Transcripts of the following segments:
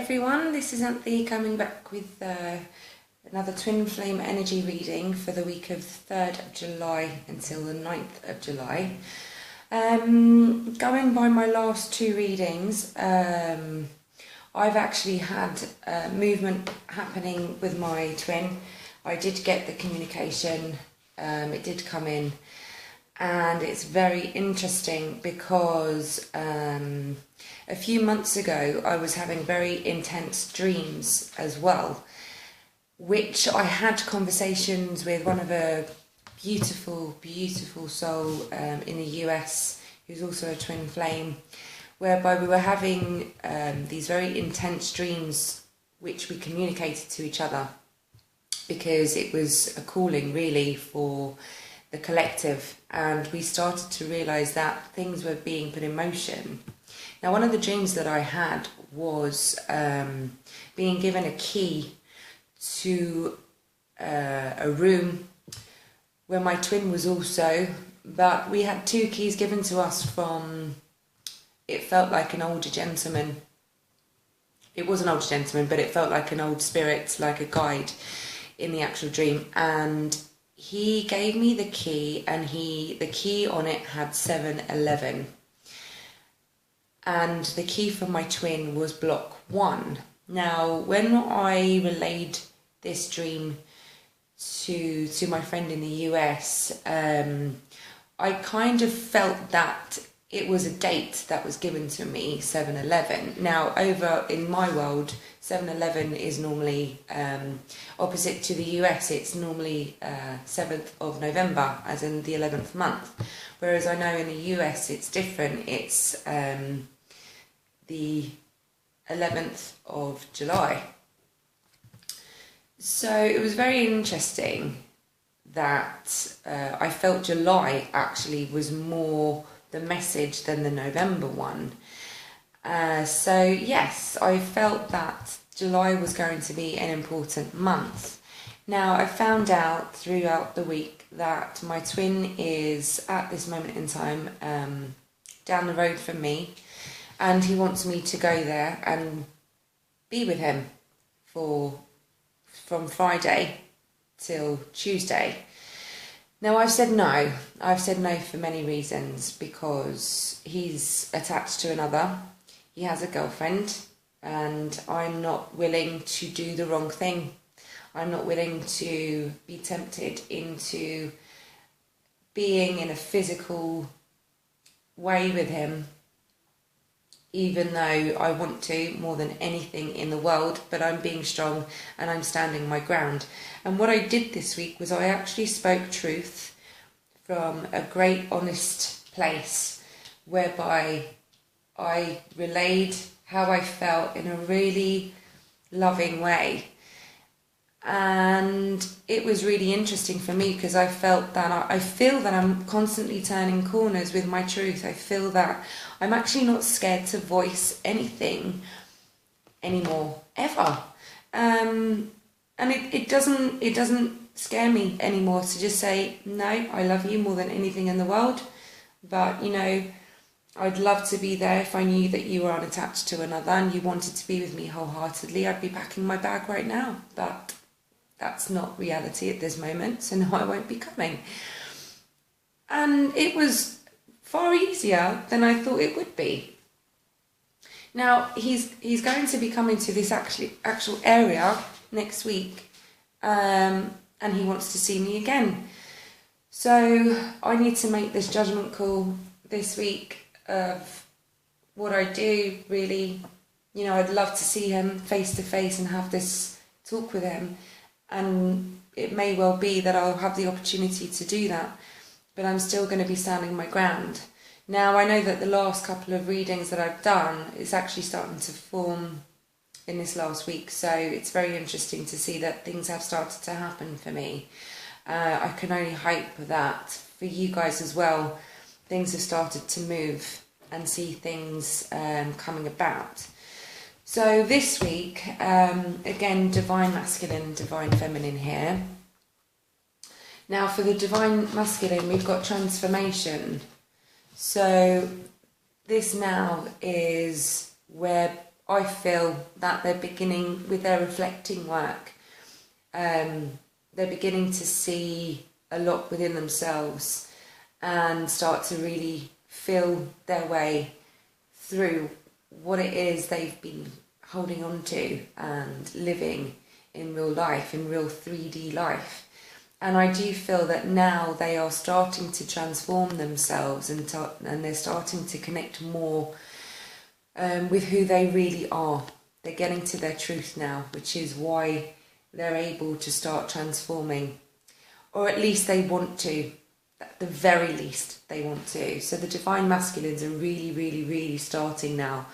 everyone, this is Anthony coming back with another twin flame energy reading for the week of the 3rd of July until the 9th of July. Going by my last two readings, I've actually had movement happening with my twin. I did get the communication, it did come in, and it's very interesting because a few months ago I was having very intense dreams as well, which I had conversations with one of a beautiful soul in the US who's also a twin flame, whereby we were having these very intense dreams which we communicated to each other because it was a calling really for the collective, and we started to realise that things were being put in motion. Now, one of the dreams that I had was being given a key to a room where my twin was also, but we had two keys given to us from, it felt like an older gentleman. It was an older gentleman, but it felt like an old spirit, like a guide in the actual dream. And he gave me the key, and the key on it had 7-11. And the key for my twin was block 1. Now, when I relayed this dream to my friend in the US, I kind of felt that it was a date that was given to me, 7-11. Now, over in my world, 7-11 is normally opposite to the US. It's normally 7th of November, as in the 11th month. Whereas I know in the US it's different. It's the 11th of July. So it was very interesting that I felt July actually was more the message than the November one. So yes, I felt that July was going to be an important month. Now, I found out throughout the week that my twin is at this moment in time down the road from me, and he wants me to go there and be with him from Friday till Tuesday. Now, I've said no. I've said no for many reasons, because he's attached to another. He has a girlfriend, and I'm not willing to do the wrong thing. I'm not willing to be tempted into being in a physical way with him, even though I want to more than anything in the world, but I'm being strong and I'm standing my ground. And what I did this week was I actually spoke truth from a great honest place, whereby I relayed how I felt in a really loving way. And it was really interesting for me, because I felt that I feel that I'm constantly turning corners with my truth. I feel that I'm actually not scared to voice anything anymore, ever. And it doesn't scare me anymore to just say, no, I love you more than anything in the world, but you know, I'd love to be there if I knew that you were unattached to another and you wanted to be with me wholeheartedly. I'd be packing my bag right now, but that's not reality at this moment, so no, I won't be coming. And it was far easier than I thought it would be. Now, he's going to be coming to this actual area next week, and he wants to see me again. So I need to make this judgment call this week of what I do, really. You know, I'd love to see him face to face and have this talk with him. And it may well be that I'll have the opportunity to do that, but I'm still going to be standing my ground. Now, I know that the last couple of readings that I've done is actually starting to form in this last week, so it's very interesting to see that things have started to happen for me. I can only hope that for you guys as well, things have started to move and see things coming about. So this week, again, divine masculine, divine feminine here. Now, for the divine masculine, we've got transformation. So this now is where I feel that they're beginning with their reflecting work. They're beginning to see a lot within themselves and start to really feel their way through what it is they've been holding on to and living in real life, in real 3D life. And I do feel that now they are starting to transform themselves and they're starting to connect more with who they really are. They're getting to their truth now, which is why they're able to start transforming. Or at least they want to. At the very least, they want to. So the Divine Masculines are really, really, really starting now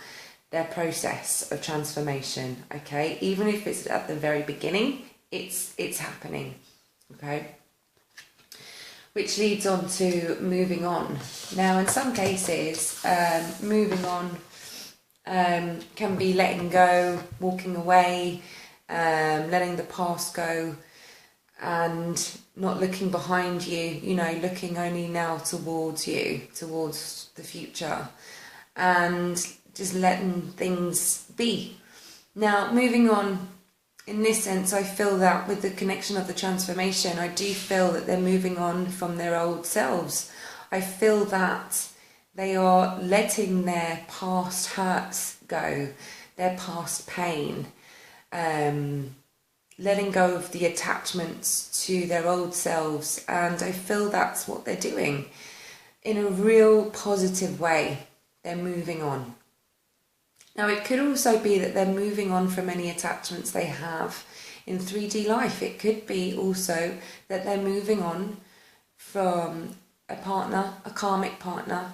their process of transformation, okay? Even if it's at the very beginning, it's happening, okay? Which leads on to moving on. Now, in some cases, moving on can be letting go, walking away, letting the past go, and not looking behind you, you know, looking only now towards you, towards the future, and just letting things be. Now, moving on, in this sense, I feel that with the connection of the transformation, I do feel that they're moving on from their old selves. I feel that they are letting their past hurts go, their past pain, letting go of the attachments to their old selves, and I feel that's what they're doing in a real positive way. They're moving on. Now, it could also be that they're moving on from any attachments they have in 3D life. It could be also that they're moving on from a partner, a karmic partner.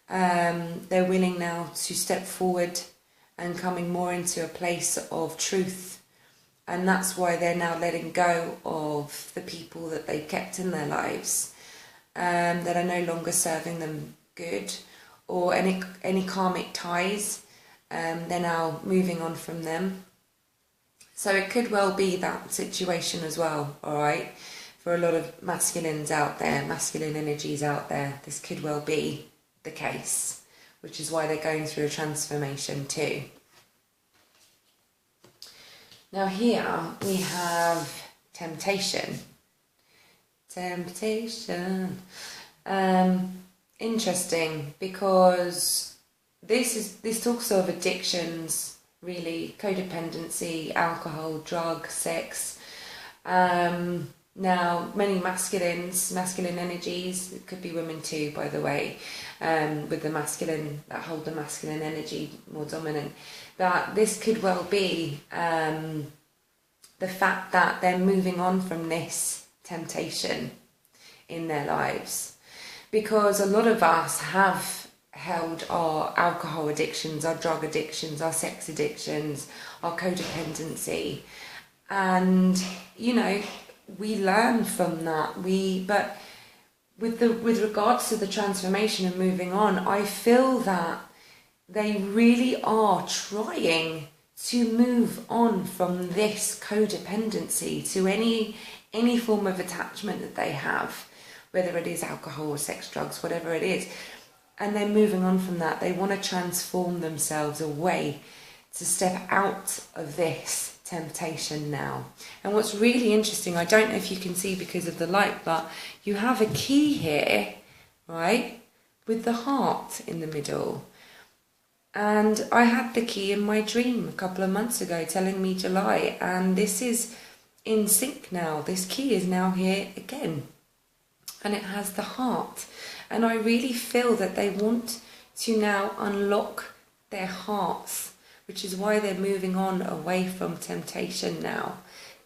They're willing now to step forward and coming more into a place of truth. And that's why they're now letting go of the people that they've kept in their lives that are no longer serving them good, or any karmic ties. They're now moving on from them. So it could well be that situation as well, all right? For a lot of masculines out there, masculine energies out there, this could well be the case, which is why they're going through a transformation too. Now here we have temptation. Temptation. Interesting, because this talks of addictions, really, codependency, alcohol, drug, sex. Now, many masculine energies, it could be women too, by the way, with the masculine, that hold the masculine energy more dominant. But this could well be the fact that they're moving on from this temptation in their lives. Because a lot of us have held our alcohol addictions, our drug addictions, our sex addictions, our codependency. And, you know, we learn from that. But with regards to the transformation and moving on, I feel that they really are trying to move on from this codependency to any form of attachment that they have, whether it is alcohol or sex, drugs, whatever it is. And they're moving on from that. They want to transform themselves away, to step out of this temptation now. And what's really interesting, I don't know if you can see because of the light, but you have a key here, right, with the heart in the middle. And I had the key in my dream a couple of months ago telling me July, and this is in sync now. This key is now here again, and it has the heart. And I really feel that they want to now unlock their hearts, which is why they're moving on away from temptation now,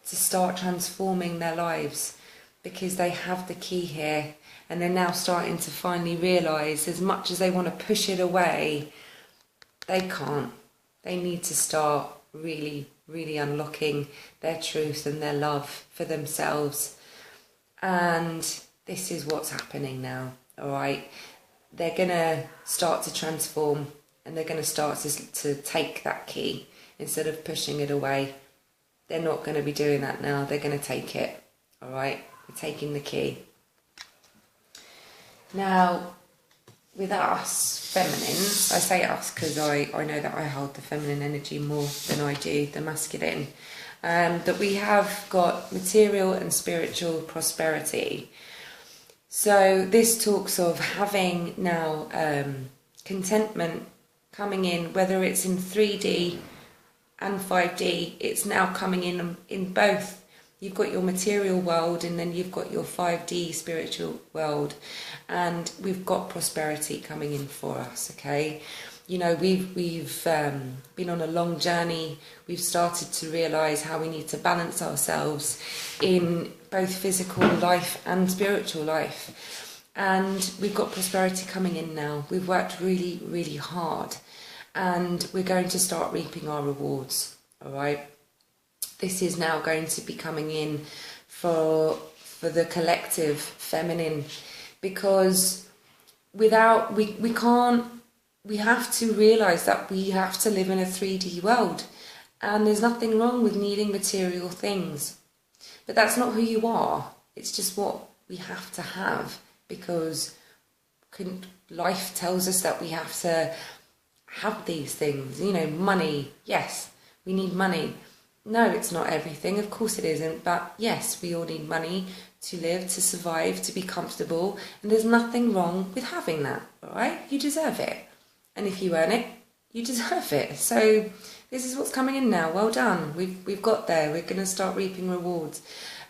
to start transforming their lives, because they have the key here, and they're now starting to finally realise, as much as they want to push it away, they can't. They need to start really, really unlocking their truth and their love for themselves. And this is what's happening now, all right? They're going to start to transform, and they're going to start to take that key instead of pushing it away. They're not going to be doing that now. They're going to take it, all right? They're taking the key. Now, with us feminines, I say us because I know that I hold the feminine energy more than I do the masculine, that we have got material and spiritual prosperity. So this talks of having now contentment coming in, whether it's in 3D and 5D, it's now coming in both. You've got your material world and then you've got your 5D spiritual world, and we've got prosperity coming in for us, okay? You know, we've been on a long journey. We've started to realise how we need to balance ourselves in both physical life and spiritual life. And we've got prosperity coming in now. We've worked really, really hard, and we're going to start reaping our rewards, all right? This is now going to be coming in for the collective feminine, because without, we can't, we have to realise that we have to live in a 3D world, and there's nothing wrong with needing material things, but that's not who you are. It's just what we have to have, because life tells us that we have to have these things. You know, money, yes, we need money. No, it's not everything, of course it isn't, but yes, we all need money to live, to survive, to be comfortable, and there's nothing wrong with having that, all right? You deserve it, and if you earn it, you deserve it. So this is what's coming in now. Well done, we've got there. We're going to start reaping rewards.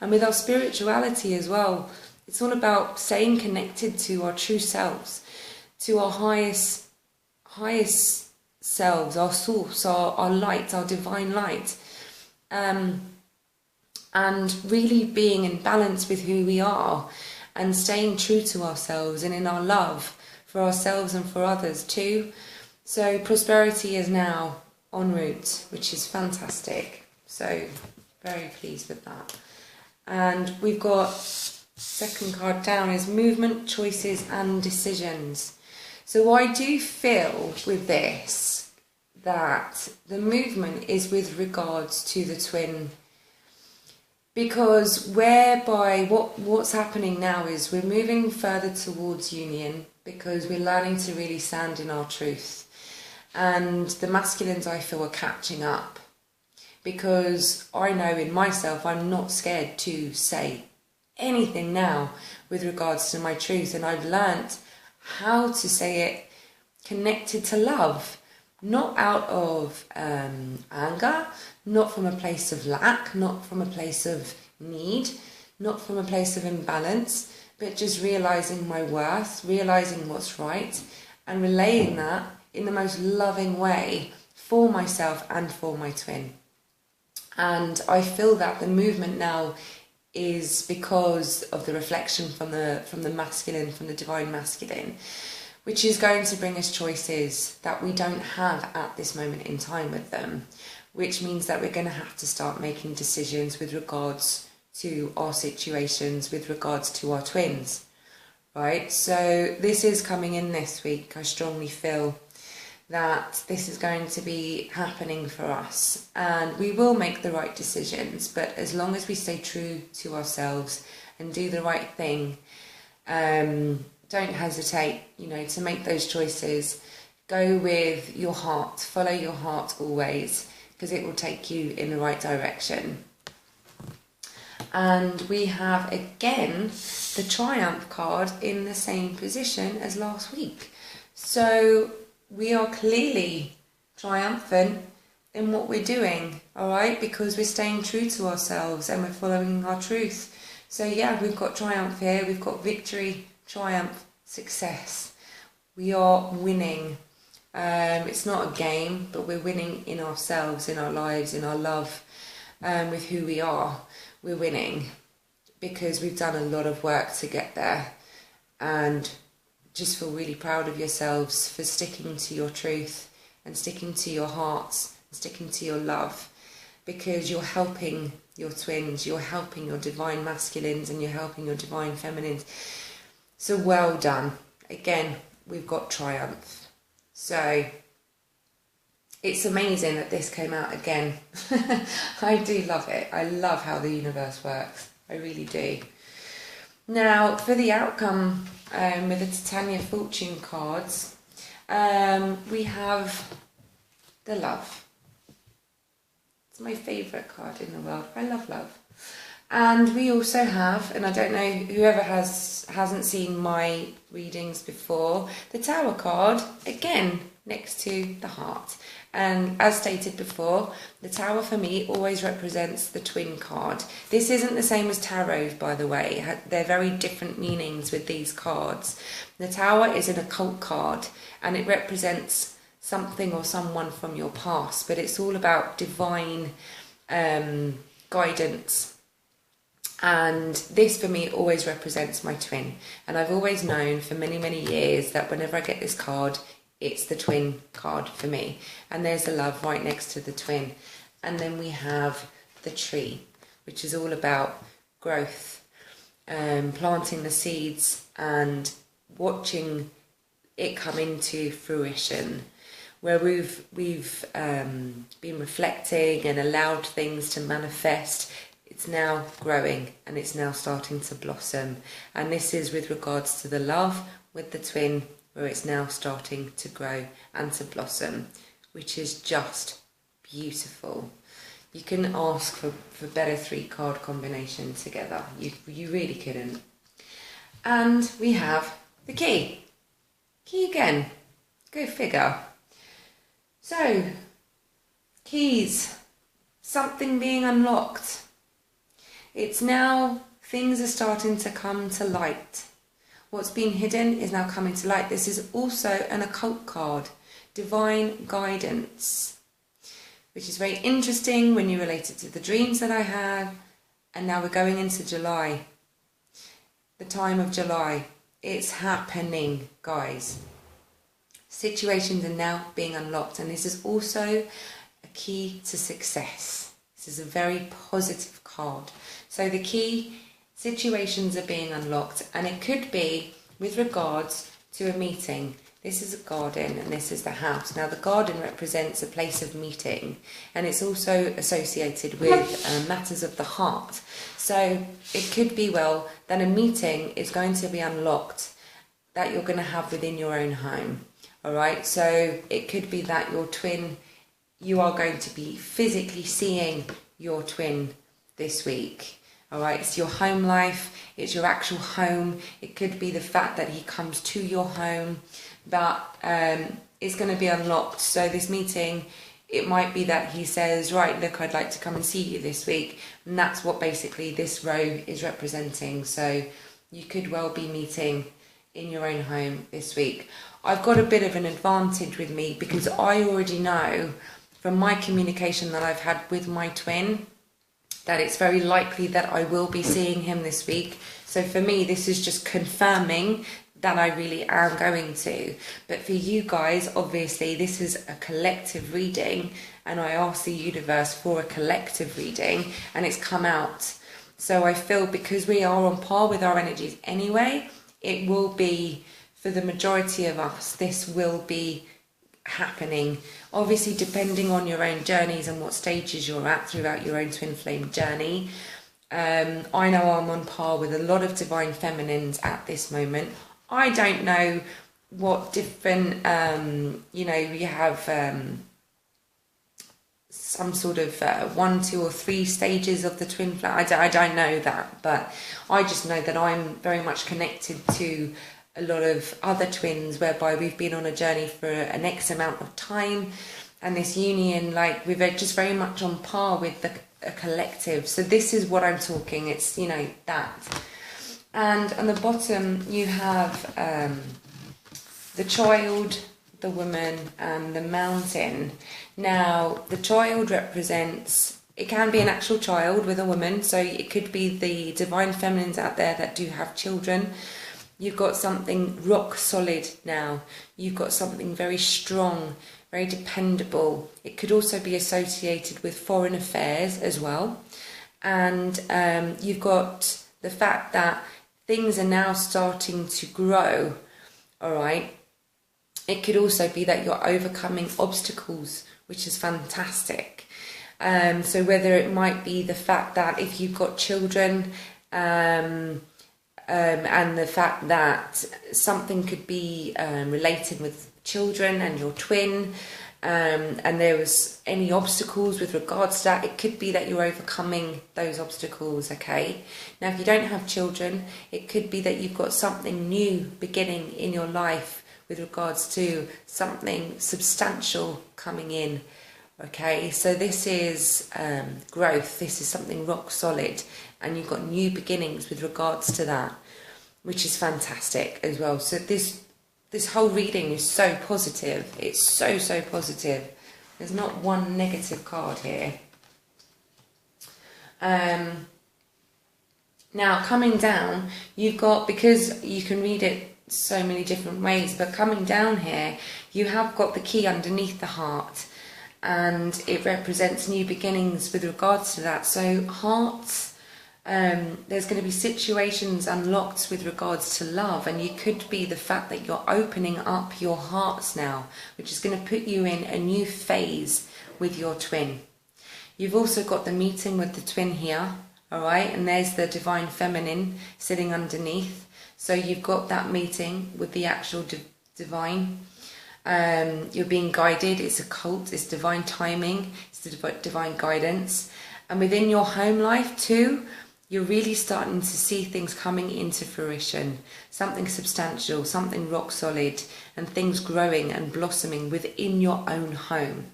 And with our spirituality as well, it's all about staying connected to our true selves, to our highest selves, our source, our light, our divine light. And really being in balance with who we are, and staying true to ourselves and in our love for ourselves and for others too. So prosperity is now en route, which is fantastic. So very pleased with that. And we've got, second card down is movement, choices and decisions. So I do feel with this that the movement is with regards to the twin, because whereby what's happening now is we're moving further towards union, because we're learning to really stand in our truth, and the masculines, I feel, are catching up, because I know in myself I'm not scared to say anything now with regards to my truth, and I've learnt how to say it connected to love, not out of anger, not from a place of lack, not from a place of need, not from a place of imbalance, but just realising my worth, realising what's right, and relaying that in the most loving way for myself and for my twin. And I feel that the movement now is because of the reflection from the masculine, from the divine masculine, which is going to bring us choices that we don't have at this moment in time with them, which means that we're going to have to start making decisions with regards to our situations, with regards to our twins, right? So this is coming in this week. I strongly feel that this is going to be happening for us, and we will make the right decisions, but as long as we stay true to ourselves and do the right thing, don't hesitate, to make those choices. Go with your heart, follow your heart always, because it will take you in the right direction. And we have again the Triumph card in the same position as last week. So we are clearly triumphant in what we're doing, all right, because we're staying true to ourselves and we're following our truth. So yeah, we've got triumph here, we've got victory, triumph, success. We are winning. It's not a game, but we're winning in ourselves, in our lives, in our love, with who we are. We're winning because we've done a lot of work to get there, and just feel really proud of yourselves for sticking to your truth and sticking to your hearts and sticking to your love, because you're helping your twins, you're helping your divine masculines, and you're helping your divine feminines. So well done. Again, we've got triumph. So it's amazing that this came out again. I do love it. I love how the universe works. I really do. Now, for the outcome with the Titania Fortune cards, we have the Love. It's my favourite card in the world. I love love. And we also have, and I don't know, whoever hasn't seen my readings before, the Tower card, again, next to the Heart. And as stated before, the Tower for me always represents the twin card. This isn't the same as tarot, by the way. They're very different meanings with these cards. The Tower is an occult card, and it represents something or someone from your past, but it's all about divine guidance. And this for me always represents my twin, and I've always known for many years that whenever I get this card, it's the twin card for me. And there's the Love right next to the twin. And then we have the Tree, which is all about growth, planting the seeds and watching it come into fruition, where we've been reflecting and allowed things to manifest. It's now growing and it's now starting to blossom. And this is with regards to the Love with the twin, where it's now starting to grow and to blossom, which is just beautiful. You couldn't ask for better 3-card combination together. You really couldn't. And we have the Key. Key again. Go figure. So, keys. Something being unlocked. It's now, things are starting to come to light. What's been hidden is now coming to light. This is also an occult card, divine guidance, which is very interesting when you relate it to the dreams that I had. And now we're going into July, the time of July. It's happening, guys. Situations are now being unlocked, and this is also a key to success. This is a very positive card. So the key, situations are being unlocked, and it could be with regards to a meeting. This is a garden and this is the house. Now the garden represents a place of meeting, and it's also associated with matters of the heart. So it could be, well, that a meeting is going to be unlocked that you're going to have within your own home. All right, so it could be that your twin, you are going to be physically seeing your twin this week. All right, it's your home life, it's your actual home. It could be the fact that he comes to your home, but it's going to be unlocked. So this meeting, it might be that he says, right, look, I'd like to come and see you this week. And that's what basically this row is representing. So you could well be meeting in your own home this week. I've got a bit of an advantage with me because I already know from my communication that I've had with my twin that it's very likely that I will be seeing him this week. So for me, this is just confirming that I really am going to. But for you guys, obviously, this is a collective reading, and I asked the universe for a collective reading, and it's come out. So I feel because we are on par with our energies anyway, it will be, for the majority of us, this will be happening. Obviously, depending on your own journeys and what stages you're at throughout your own twin flame journey. I know I'm on par with a lot of divine feminines at this moment. I don't know what different, you have some sort of 1, 2 or 3 stages of the twin flame. I don't know that, but I just know that I'm very much connected to a lot of other twins whereby we've been on a journey for an X amount of time, and this union, like, we're just very much on par with a collective. So this is what I'm talking, it's, that. And on the bottom you have the child, the woman and the mountain. Now the child represents, it can be an actual child with a woman, so it could be the divine feminines out there that do have children. You've got something rock solid now. You've got something very strong, very dependable. It could also be associated with foreign affairs as well. And you've got the fact that things are now starting to grow, all right? It could also be that you're overcoming obstacles, which is fantastic. So whether it might be the fact that if you've got children, and the fact that something could be related with children and your twin, and there was any obstacles with regards to that. It could be that you're overcoming those obstacles, okay? Now, if you don't have children, it could be that you've got something new beginning in your life with regards to something substantial coming in, okay? So this is growth. This is something rock solid, and you've got new beginnings with regards to that, which is fantastic as well. So this whole reading is so positive. It's so positive. There's not one negative card here. Now, coming down, you've got, because you can read it so many different ways, but coming down here, you have got the key underneath the heart, and it represents new beginnings with regards to that. So hearts, there's going to be situations unlocked with regards to love, and you could be the fact that you're opening up your hearts now, which is going to put you in a new phase with your twin. You've also got the meeting with the twin here, all right, and there's the divine feminine sitting underneath. So you've got that meeting with the actual divine. You're being guided. It's occult, it's divine timing, it's divine guidance. And within your home life too, you're really starting to see things coming into fruition, something substantial, something rock solid, and things growing and blossoming within your own home.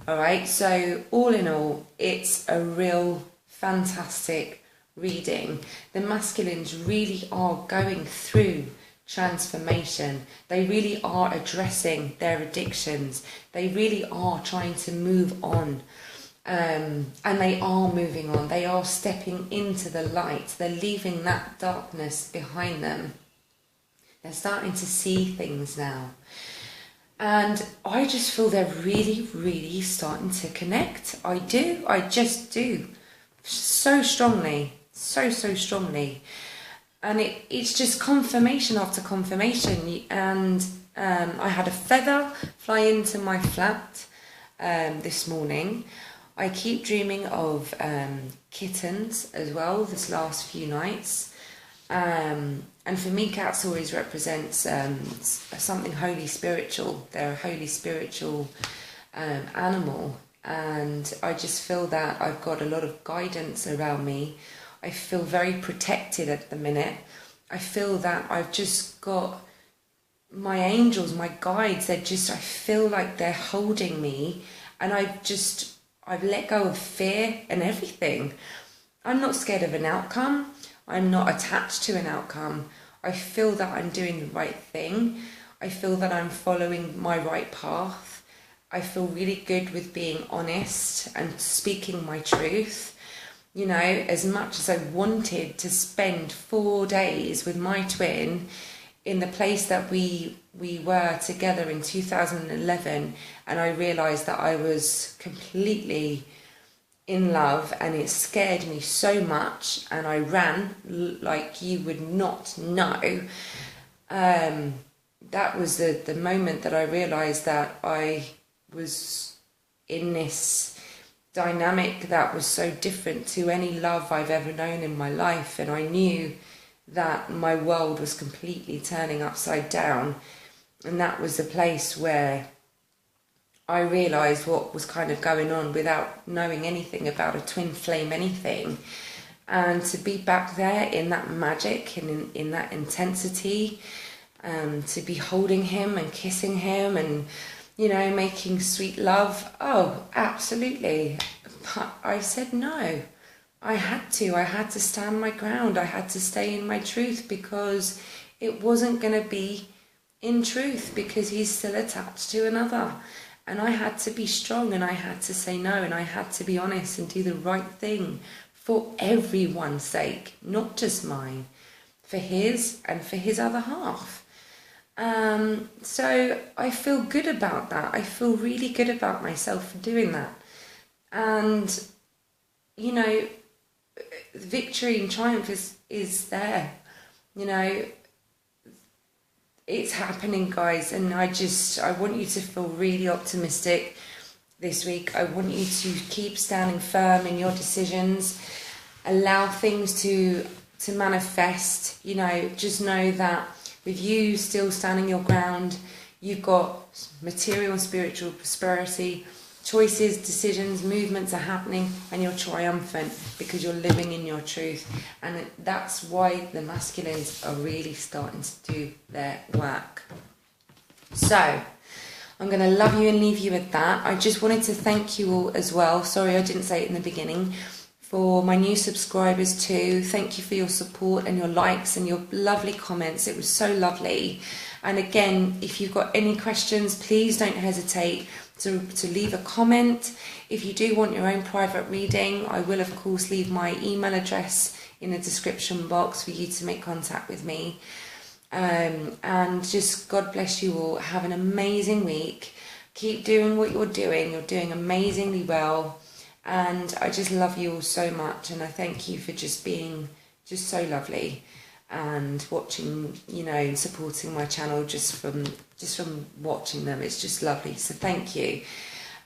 All right, so all in all, it's a real fantastic reading. The masculines really are going through transformation. They really are addressing their addictions. They really are trying to move on. And they are moving on. They are stepping into the light. They're leaving that darkness behind them. They're starting to see things now. And I just feel they're really starting to connect. I do. I just do. So strongly. So strongly. And it's just confirmation after confirmation. And I had a feather fly into my flat this morning. I keep dreaming of kittens as well this last few nights. And for me, cats always represents something holy spiritual. They're a holy spiritual animal. And I just feel that I've got a lot of guidance around me. I feel very protected at the minute. I feel that I've just got my angels, my guides. I feel like they're holding me, and I've let go of fear and everything. I'm not scared of an outcome. I'm not attached to an outcome. I feel that I'm doing the right thing. I feel that I'm following my right path. I feel really good with being honest and speaking my truth. You know, as much as I wanted to spend 4 days with my twin in the place that we were together in 2011, and I realised that I was completely in love, and it scared me so much, and I ran like you would not know. That was the moment that I realised that I was in this dynamic that was so different to any love I've ever known in my life, and I knew that my world was completely turning upside down. And that was the place where I realised what was kind of going on without knowing anything about a twin flame anything. And to be back there in that magic and in that intensity, to be holding him and kissing him and, you know, making sweet love. Oh, absolutely. But I said no. I had to stand my ground. I had to stay in my truth, because it wasn't going to be in truth, because he's still attached to another. And I had to be strong, and I had to say no, and I had to be honest and do the right thing for everyone's sake, not just mine, for his and for his other half. So I feel good about that. I feel really good about myself for doing that. And, you know, victory and triumph is there. You know, it's happening, guys, and I want you to feel really optimistic this week. I want you to keep standing firm in your decisions. Allow things to to manifest. You know, just know that with you still standing your ground, you've got material and spiritual prosperity. Choices, decisions, movements are happening, and you're triumphant because you're living in your truth. And that's why the masculines are really starting to do their work. So I'm going to love you and leave you with that. I just wanted to thank you all as well. Sorry I didn't say it in the beginning. For my new subscribers too, thank you for your support and your likes and your lovely comments. It was so lovely. And again, if you've got any questions, please don't hesitate to leave a comment. If you do want your own private reading, I will of course leave my email address in the description box for you to make contact with me. And just God bless you all. Have an amazing week. Keep doing what you're doing. You're doing amazingly well. And I just love you all so much, and I thank you for just being just so lovely and watching, you know, and supporting my channel just from watching them. It's just lovely. So thank you,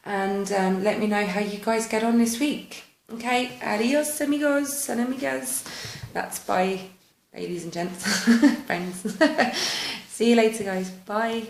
and let me know how you guys get on this week. Okay, adios amigos and amigas. That's bye, ladies and gents, friends. See you later, guys. Bye.